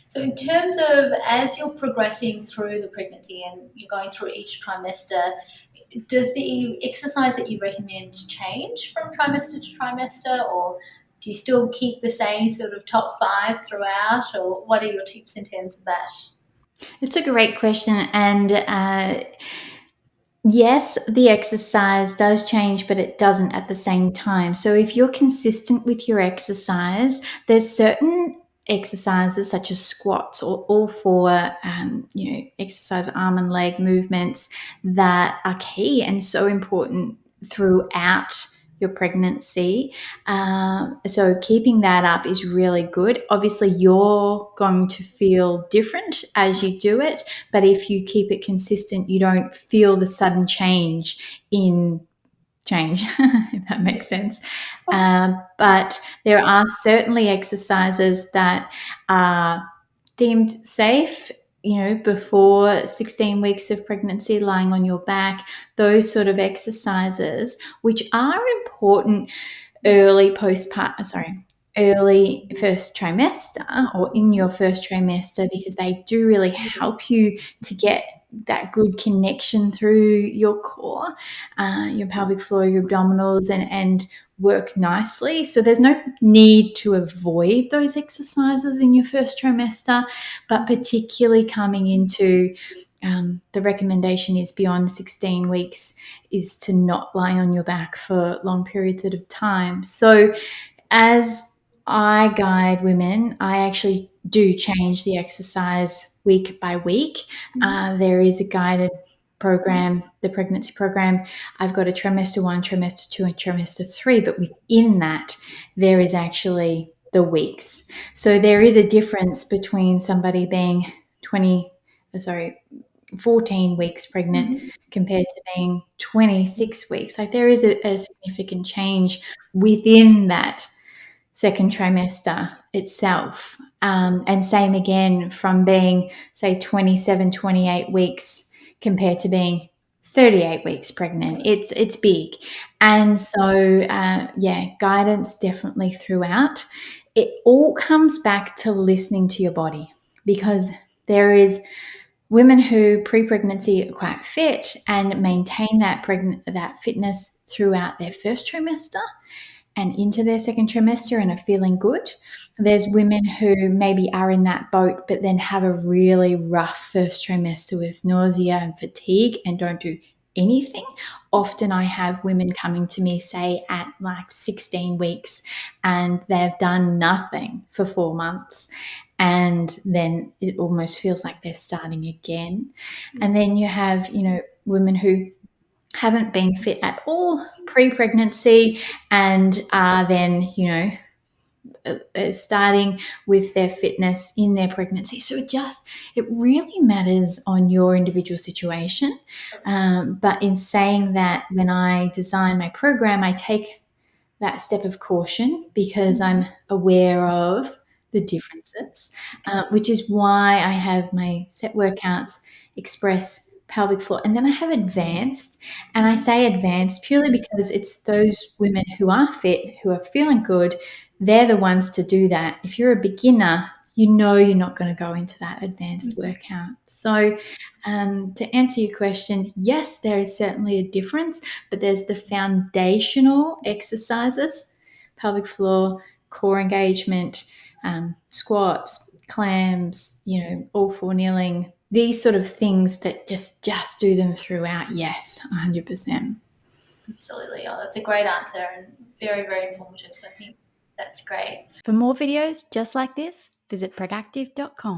So in terms of as you're progressing through the pregnancy and you're going through each trimester, does the exercise that you recommend change from trimester to trimester, or do you still keep the same sort of top 5 throughout, or what are your tips in terms of that? It's a great question. And yes, the exercise does change, but it doesn't at the same time. So if you're consistent with your exercise, there's certain exercises such as squats or all four, exercise arm and leg movements that are key and so important throughout your pregnancy. So keeping that up is really good. Obviously, you're going to feel different as you do it, but if you keep it consistent, you don't feel the sudden change in change, if that makes sense. But there are certainly exercises that are deemed safe, before 16 weeks of pregnancy, lying on your back, those sort of exercises, which are important early early first trimester or in your first trimester, because they do really help you to get that good connection through your core, your pelvic floor, your abdominals, and work nicely. So there's no need to avoid those exercises in your first trimester, but particularly coming into the recommendation is beyond 16 weeks is to not lie on your back for long periods of time. So as I guide women, I actually do change the exercise week by week. There is a guided program, the pregnancy program. I've got a trimester 1, trimester 2, and trimester 3, but within that, there is actually the weeks. So there is a difference between somebody being 14 weeks pregnant compared to being 26 weeks. Like there is a significant change within that second trimester itself. And same again from being, say, 27, 28 weeks compared to being 38 weeks pregnant. It's big. And so, guidance definitely throughout. It all comes back to listening to your body, because there is women who pre-pregnancy are quite fit and maintain that fitness throughout their first trimester and into their second trimester and are feeling good. There's women who maybe are in that boat but then have a really rough first trimester with nausea and fatigue and don't do anything. Often I have women coming to me, say, at like 16 weeks and they've done nothing for 4 months. And then it almost feels like they're starting again. And then you have, women who haven't been fit at all pre-pregnancy and are then, starting with their fitness in their pregnancy. So it really matters on your individual situation. But in saying that, when I design my program, I take that step of caution because I'm aware of the differences, which is why I have my set workouts, express, pelvic floor, and then I have advanced. And I say advanced purely because it's those women who are fit, who are feeling good, they're the ones to do that. If you're a beginner, you're not going to go into that advanced workout. So to answer your question, yes, there is certainly a difference, but there's the foundational exercises, pelvic floor, core engagement, squats, clams, all four kneeling, these sort of things that just do them throughout. Yes, 100%. Absolutely. Oh, that's a great answer and very, very informative. So I think that's great. For more videos just like this, visit productive.com.